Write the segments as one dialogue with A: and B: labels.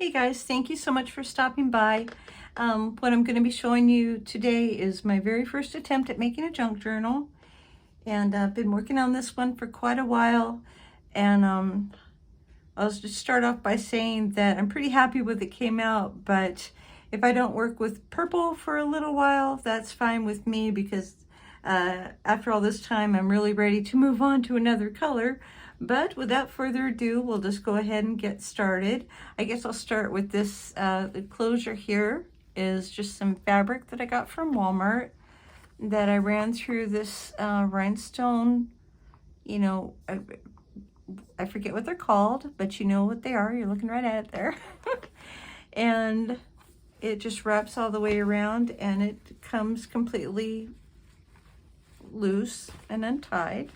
A: Hey guys, thank you so much for stopping by. What I'm going to be showing you today is my very first attempt at making a junk journal. And I've been working on this one for quite a while. And I'll just start off by saying that I'm pretty happy with it came out, but if I don't work with purple for a little while, that's fine with me because after all this time, I'm really ready to move on to another color. But without further ado, we'll just go ahead and get started. I guess I'll start with this. The closure here is just some fabric that I got from Walmart that I ran through this rhinestone, you know, I forget what they're called, but you know what they are. You're looking right at it there. And it just wraps all the way around and it comes completely loose and untied.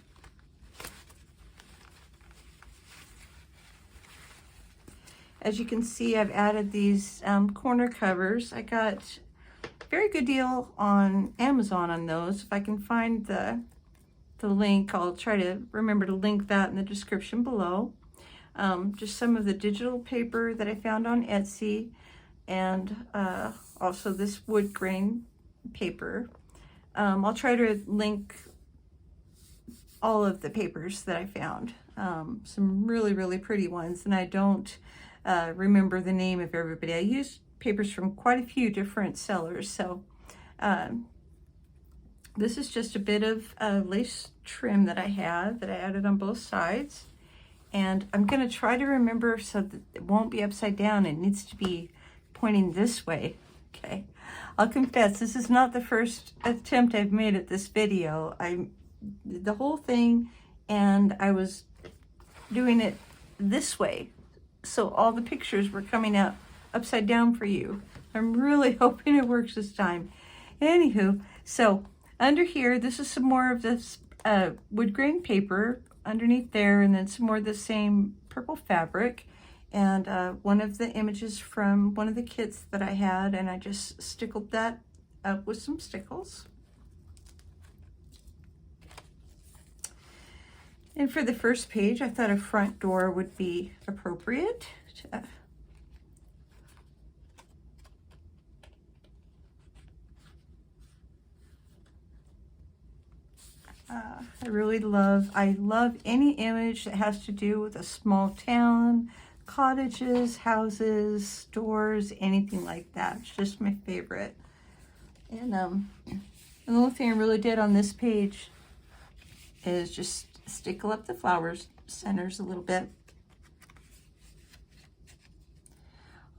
A: As you can see, I've added these corner covers. I got a very good deal on Amazon on those. If I can find the link, I'll try to remember to link that in the description below. Just some of the digital paper that I found on Etsy, and also this wood grain paper. I'll try to link all of the papers that I found. Some really, really pretty ones, and I don't remember the name of everybody. I used papers from quite a few different sellers, so this is just a bit of lace trim that I had that I added on both sides, and I'm going to try to remember so that it won't be upside down. It needs to be pointing this way. Okay, I'll confess, this is not the first attempt I've made at this video. I did the whole thing and I was doing it this way, so all the pictures were coming out upside down for you. I'm really hoping it works this time. Anywho, so under here, this is some more of this wood grain paper underneath there, and then some more of the same purple fabric, and one of the images from one of the kits that I had, and I just stickled that up with some stickles. And for the first page, I thought a front door would be appropriate. I love any image that has to do with a small town, cottages, houses, stores, anything like that. It's just my favorite. And the only thing I really did on this page is just stickle up the flowers centers a little bit.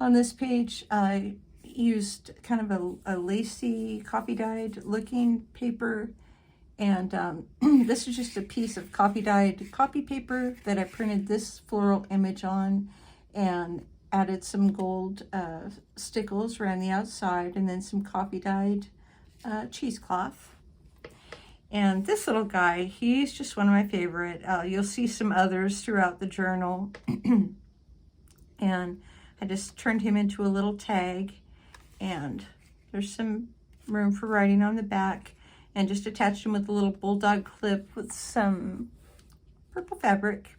A: On this page, I used kind of a lacy, copy dyed looking paper, and this is just a piece of copy dyed copy paper that I printed this floral image on and added some gold stickles around the outside, and then some copy dyed cheesecloth. And this little guy, he's just one of my favorite. You'll see some others throughout the journal. And I just turned him into a little tag, and there's some room for writing on the back, and just attached him with a little bulldog clip with some purple fabric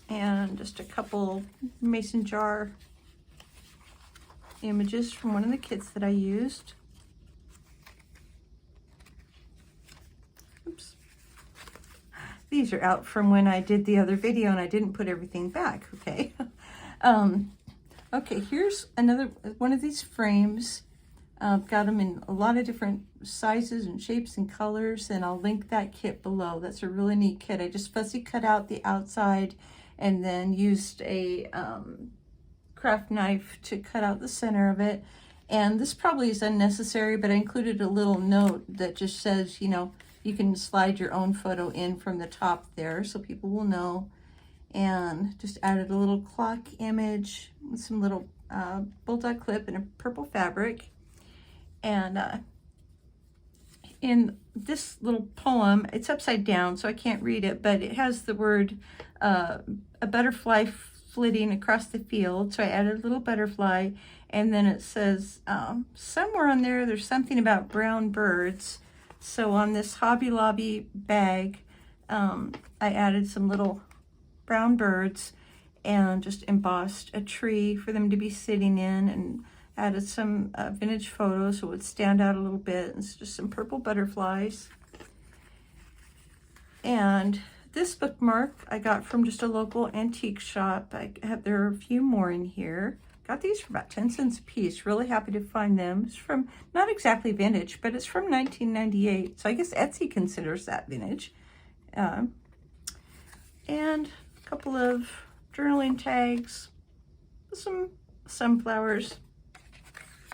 A: and just a couple mason jar images from one of the kits that I used. Oops. These are out from when I did the other video and I didn't put everything back, okay? Okay, here's another one of these frames. I've got them in a lot of different sizes and shapes and colors, and I'll link that kit below. That's a really neat kit. I just fussy cut out the outside and then used a craft knife to cut out the center of it. And this probably is unnecessary, but I included a little note that just says, you know, you can slide your own photo in from the top there so people will know. And just added a little clock image with some little bulldog clip and a purple fabric. And in this little poem, it's upside down, so I can't read it, but it has the word, a butterfly flitting across the field. So I added a little butterfly, and then it says, somewhere on there, there's something about brown birds. So on this Hobby Lobby bag, I added some little brown birds, and just embossed a tree for them to be sitting in, and added some vintage photos so it would stand out a little bit. It's just some purple butterflies. And this bookmark I got from just a local antique shop. There are a few more in here. Got these for about 10 cents a piece. Really happy to find them. It's from, not exactly vintage, but it's from 1998. So I guess Etsy considers that vintage. And a couple of journaling tags with some sunflowers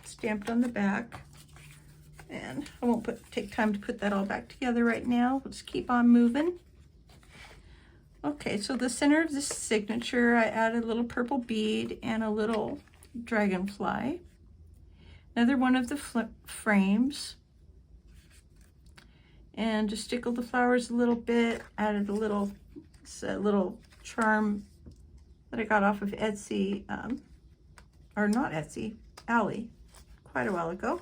A: stamped on the back. And I won't take time to put that all back together right now. We'll just keep on moving. Okay, so the center of this signature, I added a little purple bead and a little dragonfly. Another one of the frames. And just stickled the flowers a little bit, added a little charm that I got off of Etsy, or not Etsy, Ally, quite a while ago.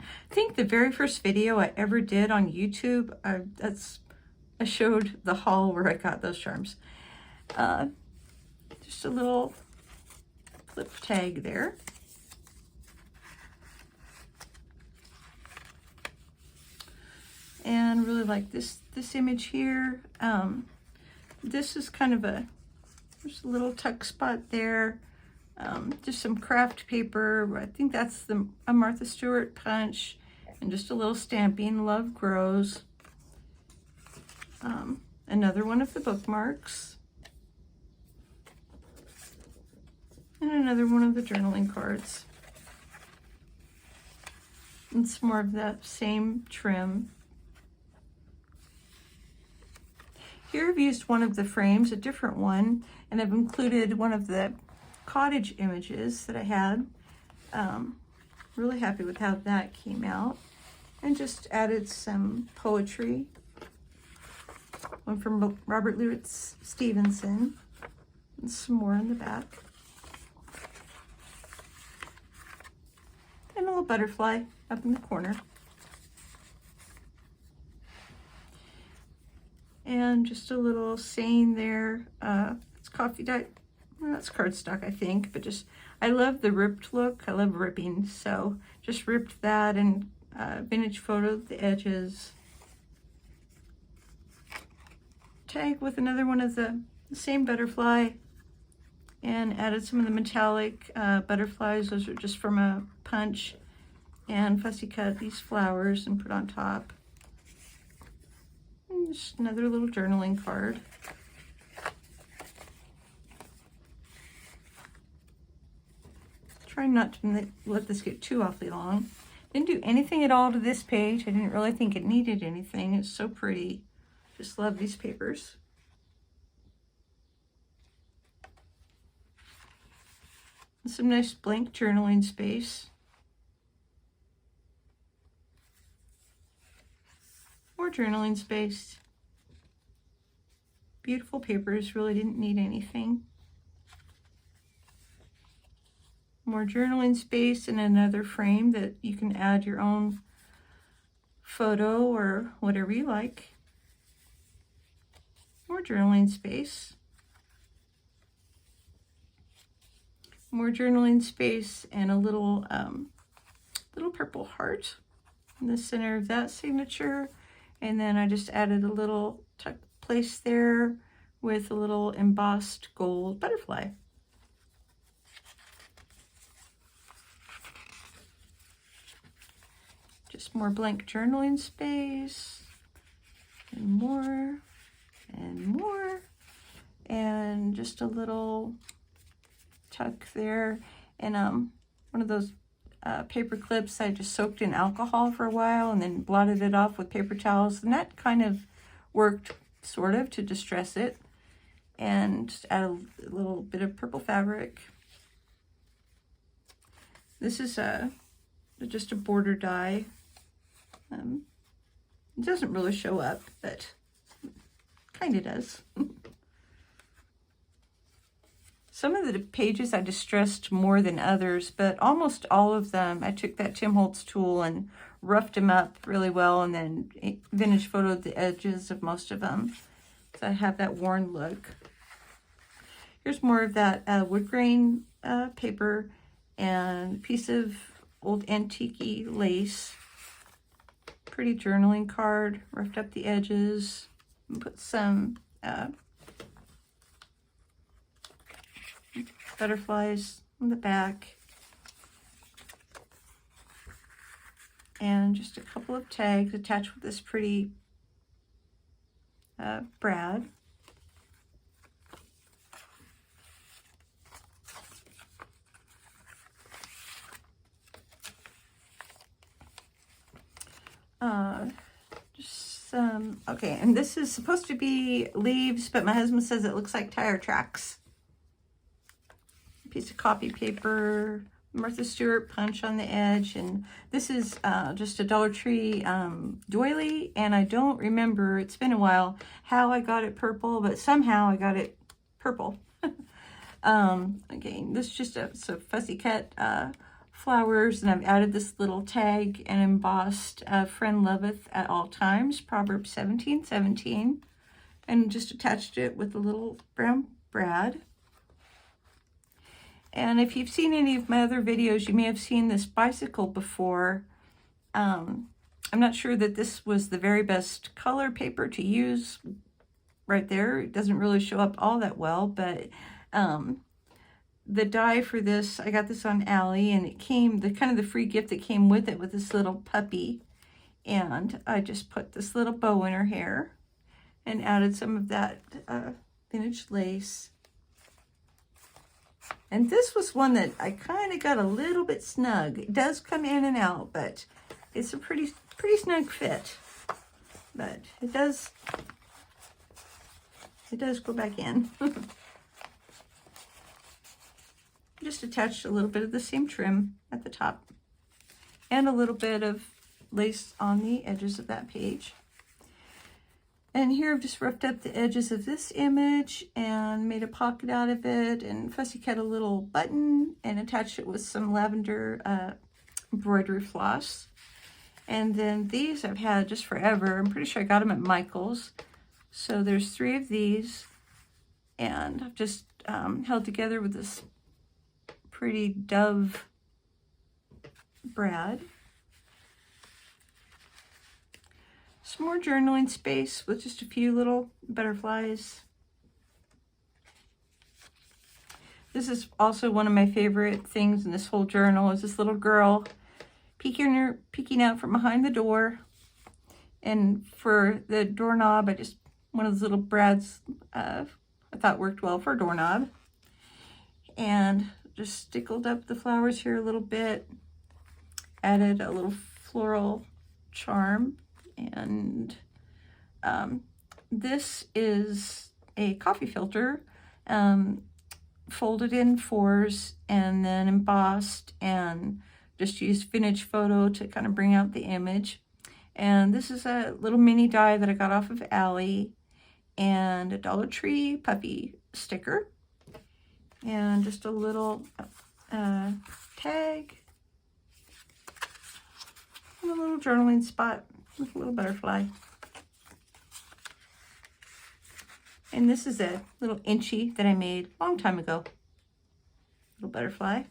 A: I think the very first video I ever did on YouTube, I showed the haul where I got those charms. Just a little flip tag there. And really like this image here. This is kind of there's a little tuck spot there. Just some craft paper. I think that's a Martha Stewart punch, and just a little stamping, Love Grows. Another one of the bookmarks, and another one of the journaling cards, and some more of that same trim. Here I've used one of the frames, a different one, and I've included one of the cottage images that I had. Really happy with how that came out. And just added some poetry. One from Robert Louis Stevenson. And some more in the back. And a little butterfly up in the corner. And just a little saying there. It's coffee dye. Well, that's cardstock, I think, but I love the ripped look. I love ripping, so just ripped that and vintage photo of the edges. Tag with another one of the same butterfly, and added some of the metallic butterflies. Those are just from a punch, and fussy cut these flowers and put on top. And just another little journaling card. Trying not to let this get too awfully long. Didn't do anything at all to this page. I didn't really think it needed anything. It's so pretty. Just love these papers. And some nice blank journaling space. More journaling space. Beautiful papers. Really didn't need anything. More journaling space, and another frame that you can add your own photo or whatever you like. More journaling space. More journaling space, and a little purple heart in the center of that signature. And then I just added a little tuck place there with a little embossed gold butterfly. Just more blank journaling space, and more, and more, and just a little tuck there. And one of those paper clips I just soaked in alcohol for a while and then blotted it off with paper towels, and that kind of worked sort of to distress it. And just add a little bit of purple fabric. This is just a border die. It doesn't really show up, but kind of does. Some of the pages I distressed more than others, but almost all of them, I took that Tim Holtz tool and roughed them up really well, and then vintage photoed the edges of most of them. So I have that worn look. here's more of that wood grain paper and a piece of old antique lace. Pretty journaling card, roughed up the edges, and put some butterflies on the back. And just a couple of tags attached with this pretty brad. Just some, okay, and this is supposed to be leaves, but my husband says it looks like tire tracks. A piece of copy paper, Martha Stewart punch on the edge, and this is just a Dollar Tree doily, and I don't remember, it's been a while, how I got it purple, but somehow I got it purple. Again, this is just a fussy cut flowers, and I've added this little tag and embossed friend loveth at all times, Proverbs 17:17, and just attached it with a little brown brad. And if you've seen any of my other videos, you may have seen this bicycle before. I'm not sure that this was the very best color paper to use right there. It doesn't really show up all that well, but the die for this, I got this on Ally, and it came, the kind of the free gift that came with it, with this little puppy. And I just put this little bow in her hair and added some of that vintage lace. And this was one that I kind of got a little bit snug. It does come in and out, but it's a pretty snug fit. But it does go back in. Just attached a little bit of the same trim at the top and a little bit of lace on the edges of that page. And here I've just roughed up the edges of this image and made a pocket out of it, and fussy cut a little button and attached it with some lavender embroidery floss. And then these I've had just forever. I'm pretty sure I got them at Michael's. So there's 3 of these, and I've just held together with this pretty dove brad. Some more journaling space with just a few little butterflies. This is also one of my favorite things in this whole journal, is this little girl peeking out from behind the door. And for the doorknob, I just, one of those little brads I thought worked well for a doorknob. And just stickled up the flowers here a little bit, added a little floral charm, and this is a coffee filter, folded in 4s and then embossed, and just used vintage photo to kind of bring out the image. And this is a little mini die that I got off of Ally, and a Dollar Tree puppy sticker. And just a little tag, and a little journaling spot with a little butterfly. And this is a little inchy that I made a long time ago. Little butterfly.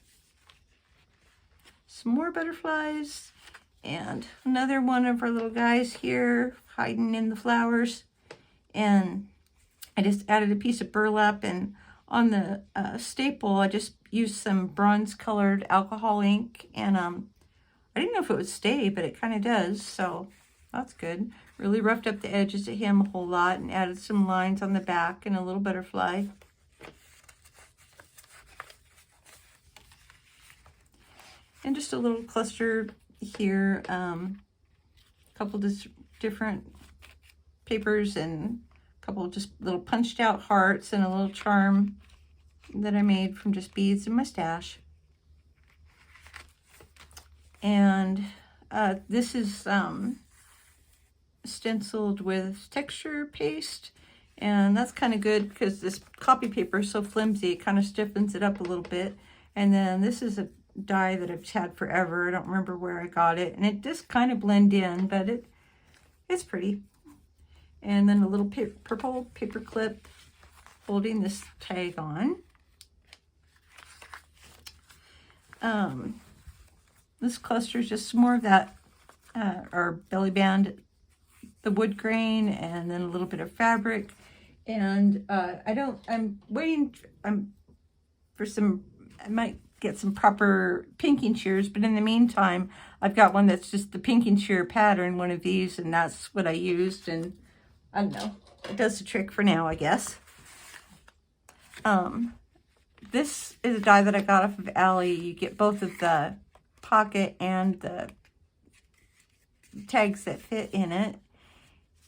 A: Some more butterflies, and another one of our little guys here hiding in the flowers. And I just added a piece of burlap, and on the staple, I just used some bronze colored alcohol ink, and I didn't know if it would stay, but it kind of does, so that's good. Really roughed up the edges of him a whole lot and added some lines on the back and a little butterfly. And just a little cluster here, a couple different papers, and couple just little punched out hearts, and a little charm that I made from just beads and my stash. And this is stenciled with texture paste, and that's kind of good because this copy paper is so flimsy, it kind of stiffens it up a little bit. And then this is a die that I've had forever. I don't remember where I got it, and it just kind of blend in, but it's pretty. And then a little purple paper clip holding this tag on. This cluster is just some more of that, or belly band, the wood grain, and then a little bit of fabric. And I'm waiting for some, I might get some proper pinking shears, but in the meantime, I've got one that's just the pinking shear pattern, one of these, and that's what I used, and I don't know, it does the trick for now, I guess. This is a die that I got off of Ally. You get both of the pocket and the tags that fit in it.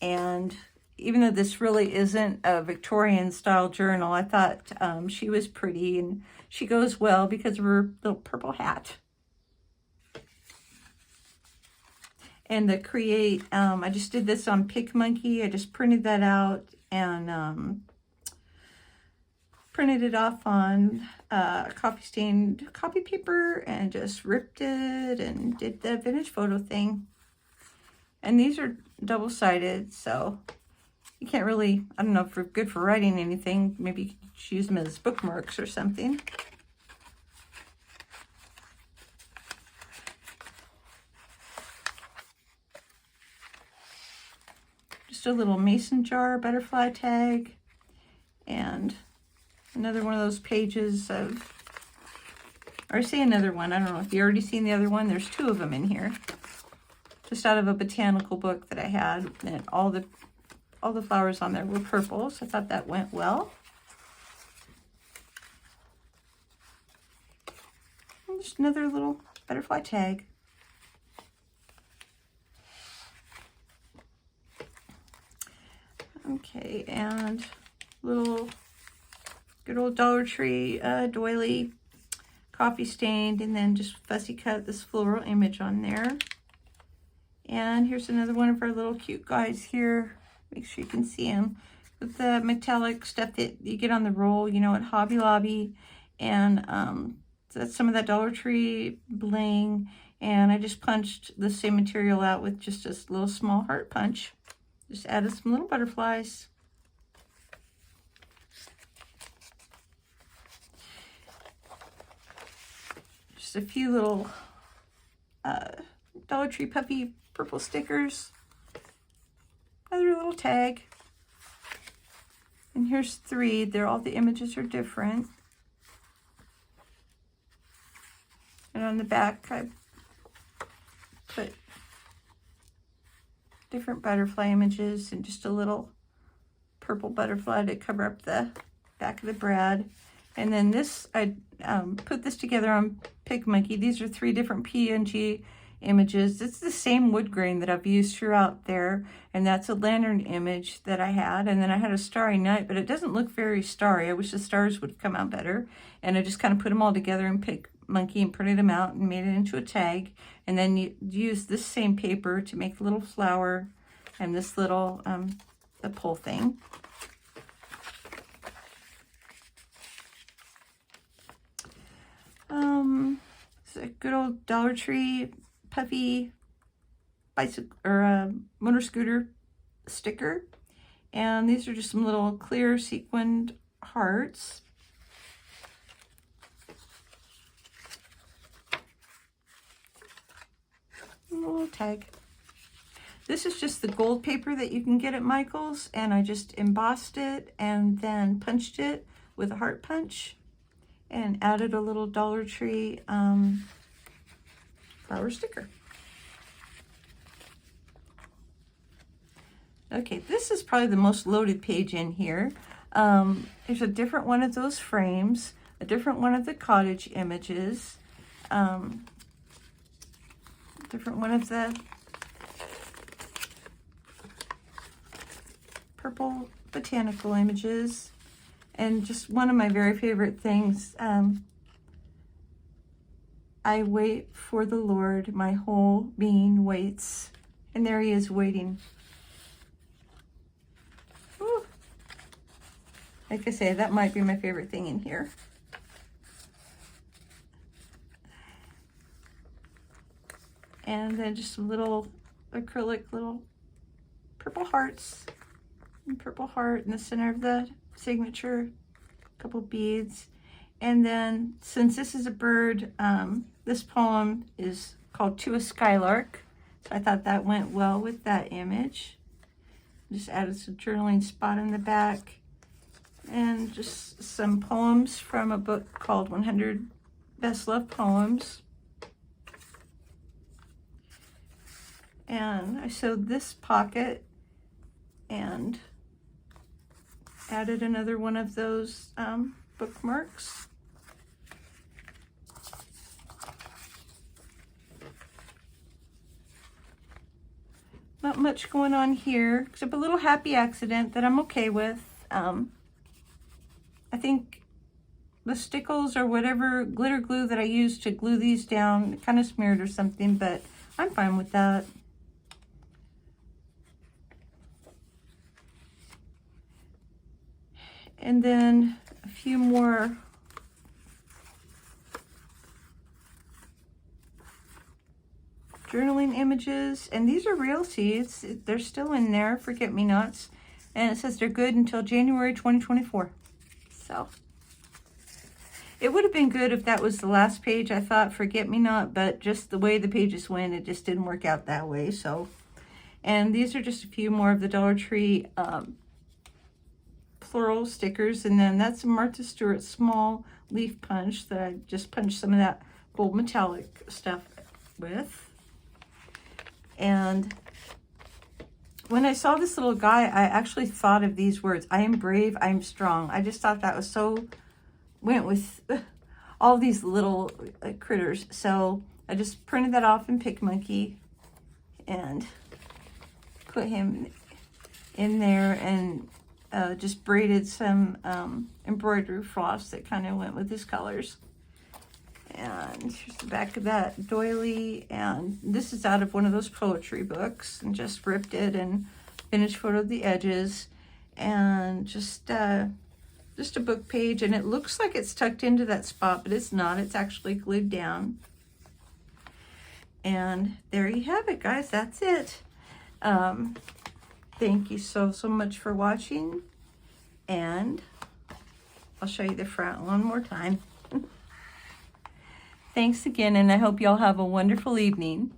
A: And even though this really isn't a Victorian style journal, I thought she was pretty, and she goes well because of her little purple hat. And the Create, I just did this on PicMonkey. I just printed that out and printed it off on coffee stained copy paper and just ripped it and did the vintage photo thing. And these are double-sided, so you can't really, I don't know if they're good for writing anything. Maybe you could use them as bookmarks or something. Just a little mason jar butterfly tag, and another one of those pages of, or I say another one, I don't know if you already seen the other one. There's two of them in here, just out of a botanical book that I had, and all the flowers on there were purple, so I thought that went well. And just another little butterfly tag. Okay, and little good old Dollar Tree doily, coffee stained, and then just fussy cut this floral image on there. And here's another one of our little cute guys here. Make sure you can see him with the metallic stuff that you get on the roll, you know, at Hobby Lobby. And so that's some of that Dollar Tree bling. And I just punched the same material out with just this little small heart punch. Just added some little butterflies. Just a few little Dollar Tree puffy purple stickers. Another little tag. And here's three. They're all the images are different. And on the back I put different butterfly images and just a little purple butterfly to cover up the back of the brad. And then this, I put this together on PicMonkey. These are 3 different PNG images. It's the same wood grain that I've used throughout there, and that's a lantern image that I had. And then I had a starry night, but it doesn't look very starry. I wish the stars would come out better. And I just kind of put them all together in PicMonkey and printed them out and made it into a tag. And then you use this same paper to make the little flower and this little the pull thing. It's a good old Dollar Tree puffy bicycle or motor scooter sticker, and these are just some little clear sequined hearts. A little tag. This is just the gold paper that you can get at Michael's, and I just embossed it and then punched it with a heart punch and added a little Dollar Tree flower sticker. Okay, this is probably the most loaded page in here. There's a different one of those frames, a different one of the cottage images, different one of the purple botanical images, and just one of my very favorite things, I wait for the Lord, my whole being waits. And there he is waiting. Woo. Like I say, that might be my favorite thing in here. And then just some little acrylic little purple hearts. And purple heart in the center of the signature. A couple beads. And then, since this is a bird, this poem is called To a Skylark. So I thought that went well with that image. Just added some journaling spot in the back. And just some poems from a book called 100 Best Loved Poems. And I sewed this pocket and added another one of those bookmarks. Not much going on here, except a little happy accident that I'm okay with. I think the stickles or whatever glitter glue that I used to glue these down kind of smeared or something, but I'm fine with that. And then a few more journaling images, and these are real seeds. They're still in there, forget-me-nots, and it says they're good until January 2024. So it would have been good if that was the last page, I thought, forget-me-not, but just the way the pages went, it just didn't work out that way. So, and these are just a few more of the Dollar Tree floral stickers, and then that's a Martha Stewart small leaf punch that I just punched some of that gold metallic stuff with. And when I saw this little guy, I actually thought of these words: I am brave, I am strong. I just thought that was so, went with all these little critters. So I just printed that off in PicMonkey and put him in there, and just braided some embroidery floss that kind of went with his colors. And here's the back of that doily, and this is out of one of those poetry books, and just ripped it and finished photoed the edges, and just a book page, and it looks like it's tucked into that spot, but it's not. It's actually glued down. And there you have it, guys. That's it. Thank you so much for watching, and I'll show you the front one more time. Thanks again, and I hope y'all have a wonderful evening.